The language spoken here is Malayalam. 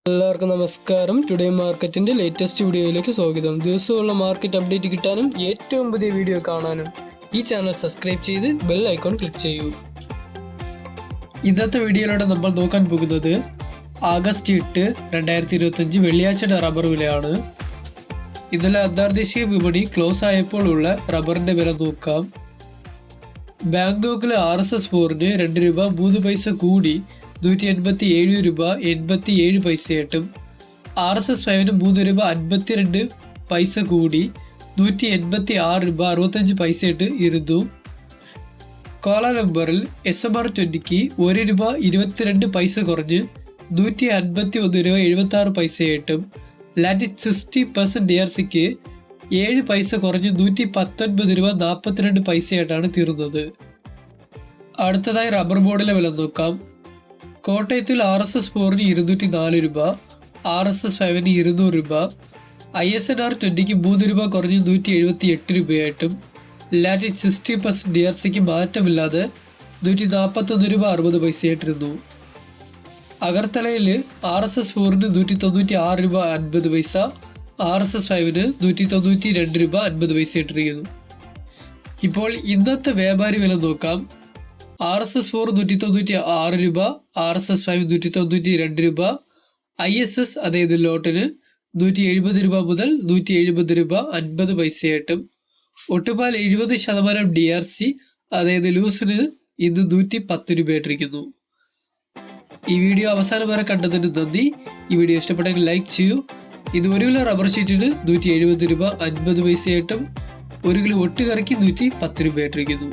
എല്ലാവർക്കും നമസ്കാരം. ടുഡേ മാർക്കറ്റിന്റെ ലേറ്റസ്റ്റ് വീഡിയോയിലേക്ക് സ്വാഗതം. ദിവസമുള്ള മാർക്കറ്റ് അപ്ഡേറ്റ് കിട്ടാനും ഏറ്റവും പുതിയ വീഡിയോ കാണാനും ഈ ചാനൽ സബ്സ്ക്രൈബ് ചെയ്ത് ബെൽ ഐക്കോൺ ക്ലിക്ക് ചെയ്യൂ. ഇന്നത്തെ വീഡിയോയിലൂടെ നമ്മൾ നോക്കാൻ പോകുന്നത് ആഗസ്റ്റ് 8, 2025 വെള്ളിയാഴ്ചയുടെ റബ്ബർ വിലയാണ്. ഇന്നലെ അന്തർദേശീയ വിപണി ക്ലോസ് ആയപ്പോൾ ഉള്ള റബ്ബറിന്റെ വില നോക്കാം. ബാങ്കോക്കിലെ RSS 4-ന് 2 രൂപ 3 പൈസ കൂടി 187 രൂപ 87 പൈസയായിട്ടും RSS 5-ന് 3 രൂപ 52 പൈസ കൂടി 186 രൂപ 65 പൈസയായിട്ട് ഇരുന്നു. കോലാലംബറിൽ SMR 20-ക്ക് 1 രൂപ 22 പൈസ കുറഞ്ഞ് 151 രൂപ 76 പൈസയായിട്ടും ലാറ്റിറ്റ് 60% DRCക്ക് 7 പൈസ കുറഞ്ഞ് 119 രൂപ 42 പൈസയായിട്ടാണ് തീർന്നത്. അടുത്തതായി റബ്ബർ ബോർഡിലെ വില നോക്കാം. കോട്ടയത്തിൽ RSS 4-ന് 204 രൂപ, RSS 5-ന് 200 രൂപ, ISNR 20-ക്ക് 3 രൂപ കുറഞ്ഞ് 178 രൂപയായിട്ടും ലാറ്റിറ്റ് 60% DRCക്ക് മാറ്റമില്ലാതെ 141 രൂപ 60 പൈസയായിട്ടിരുന്നു. അഗർത്തലയിൽ RSS 4-ന് 196 രൂപ 50 പൈസ, RSS 5-ന് 192 രൂപ 50 പൈസയായിട്ടിരിക്കുന്നു. ഇപ്പോൾ ഇന്നത്തെ വ്യാപാരി വില നോക്കാം. RSS 4 196 രൂപ, RSS 5 192 രൂപ, ISS അതായത് ലോട്ടിന് 170 രൂപ മുതൽ 170 രൂപ 50 പൈസയായിട്ടും ഒട്ടുപാൽ 70% DRC അതായത് ലൂസിന് ഇന്ന് 110 രൂപയായിട്ടിരിക്കുന്നു. ഈ വീഡിയോ അവസാനം വരെ കണ്ടതിന് നന്ദി. ഈ വീഡിയോ ഇഷ്ടപ്പെട്ടെങ്കിൽ ലൈക്ക് ചെയ്യൂ. ഇത് 1 കിലോ റബ്ബർ ഷീറ്റിന് 170 രൂപ 50 പൈസയായിട്ടും 1 കിലോ ഒട്ടുകറിക്ക് 110 രൂപയായിട്ടിരിക്കുന്നു.